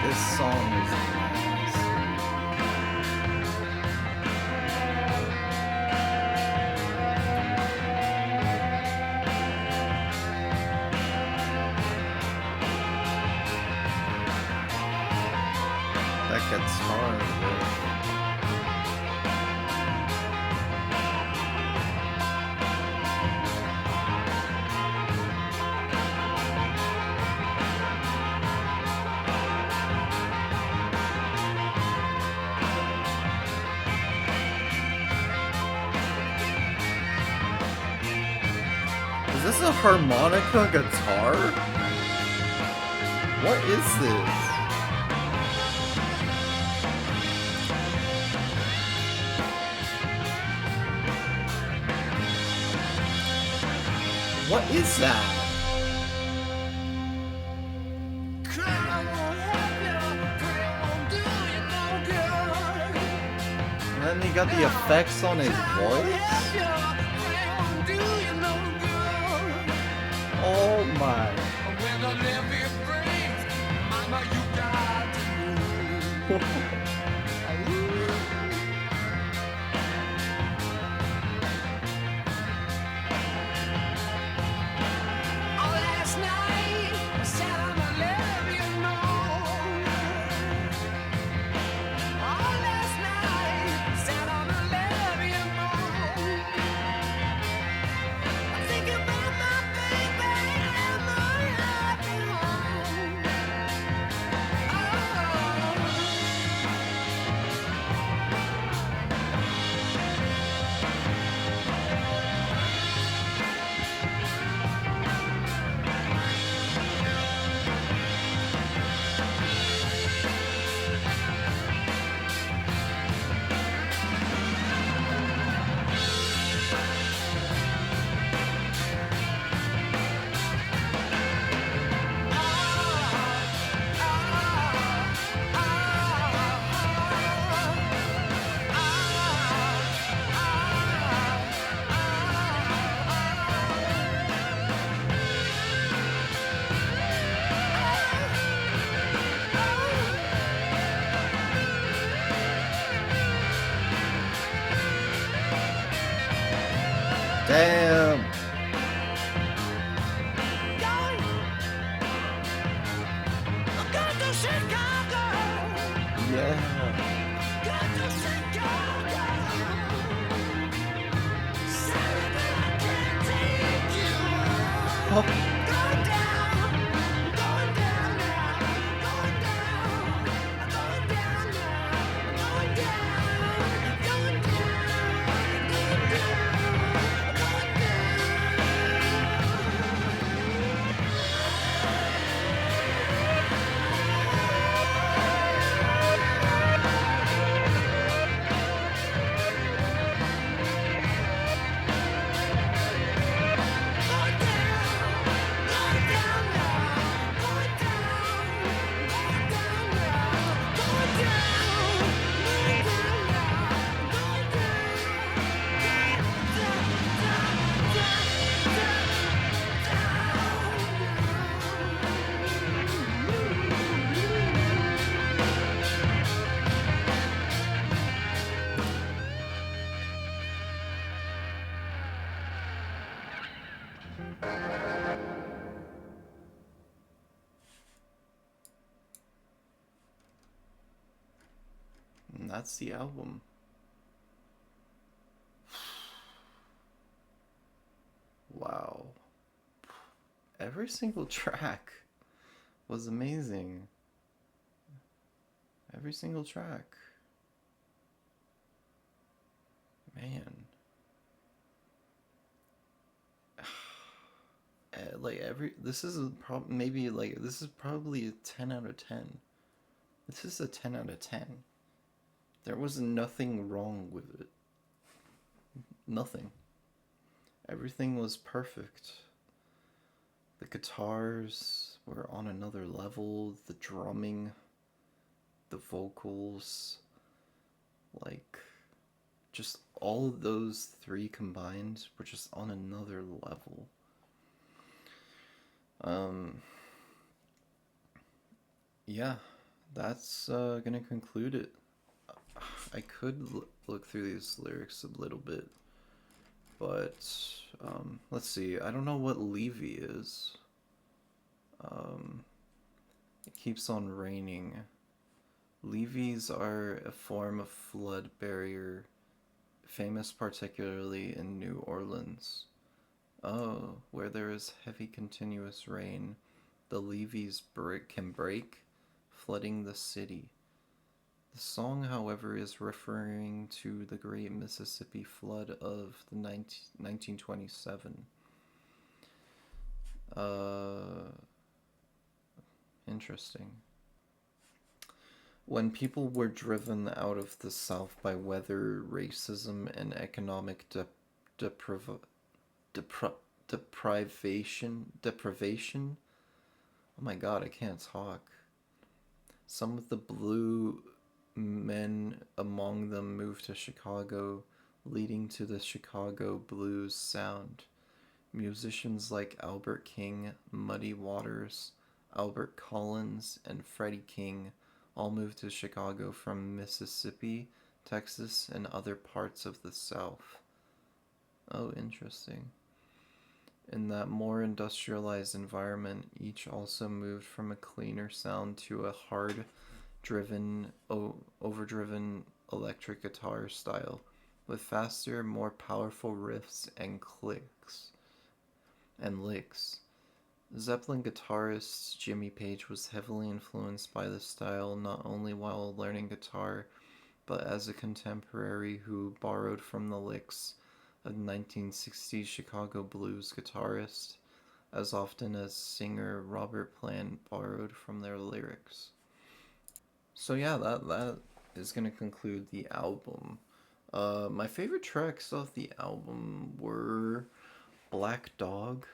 This song is nice. That guitar riff. Is this a harmonica guitar? What is this? What is that? And then he got the effects on his voice? Oh my. When the levee breaks, mama, you got to move. Last night, I sat on the levee alone. Last night, sat on the levee alone. I think about my baby and my happy home. Damn. Yeah. Oh. And that's the album. Wow. Every single track was amazing. Every single track. Man. Like this is maybe like this is probably a 10 out of 10. This is a 10 out of 10. There was nothing wrong with it. Nothing. Everything was perfect. The guitars were on another level, the drumming, the vocals, like just all of those three combined were just on another level. Yeah, that's gonna conclude it. I could look through these lyrics a little bit, but let's see. I don't know what Levee is. It keeps on raining. Levees are a form of flood barrier, famous particularly in New Orleans. Oh, where there is heavy continuous rain, the levees can break, flooding the city. The song, however, is referring to the Great Mississippi Flood of the 1927. Interesting. When people were driven out of the South by weather, racism, and economic deprivation. Oh my god, I can't talk. Some of the blue men among them moved to Chicago, leading to the Chicago blues sound. Musicians like Albert King, Muddy Waters, Albert Collins, and Freddie King all moved to Chicago from Mississippi, Texas, and other parts of the South. Oh, interesting. In that more industrialized environment, each also moved from a cleaner sound to a overdriven electric guitar style, with faster, more powerful riffs and clicks and licks. Zeppelin guitarist Jimmy Page was heavily influenced by the style not only while learning guitar, but as a contemporary who borrowed from the licks of 1960s Chicago blues guitarist, as often as singer Robert Plant borrowed from their lyrics. So yeah, that is gonna conclude the album. My favorite tracks off the album were Black Dog,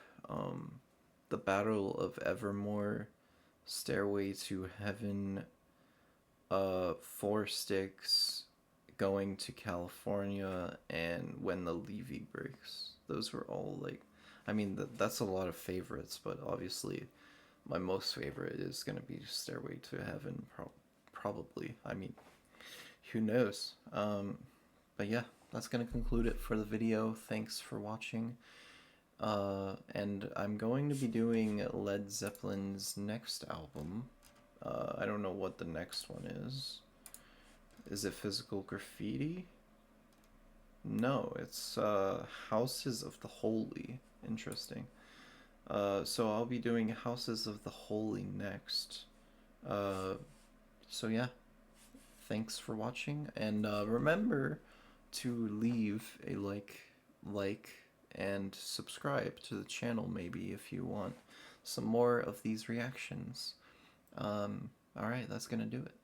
The Battle of Evermore, Stairway to Heaven, Four Sticks, Going to California, and When the Levee Breaks. Those were all like, I mean, that's a lot of favorites, but obviously my most favorite is going to be Stairway to Heaven, probably. I mean, who knows? But yeah, that's going to conclude it for the video. Thanks for watching. And I'm going to be doing Led Zeppelin's next album, I don't know what the next one is. Is it physical graffiti? No, it's Houses of the Holy. Interesting. So I'll be doing Houses of the Holy next. Uh, so yeah, thanks for watching, and remember to leave a like, and subscribe to the channel maybe if you want some more of these reactions. All right, that's gonna do it.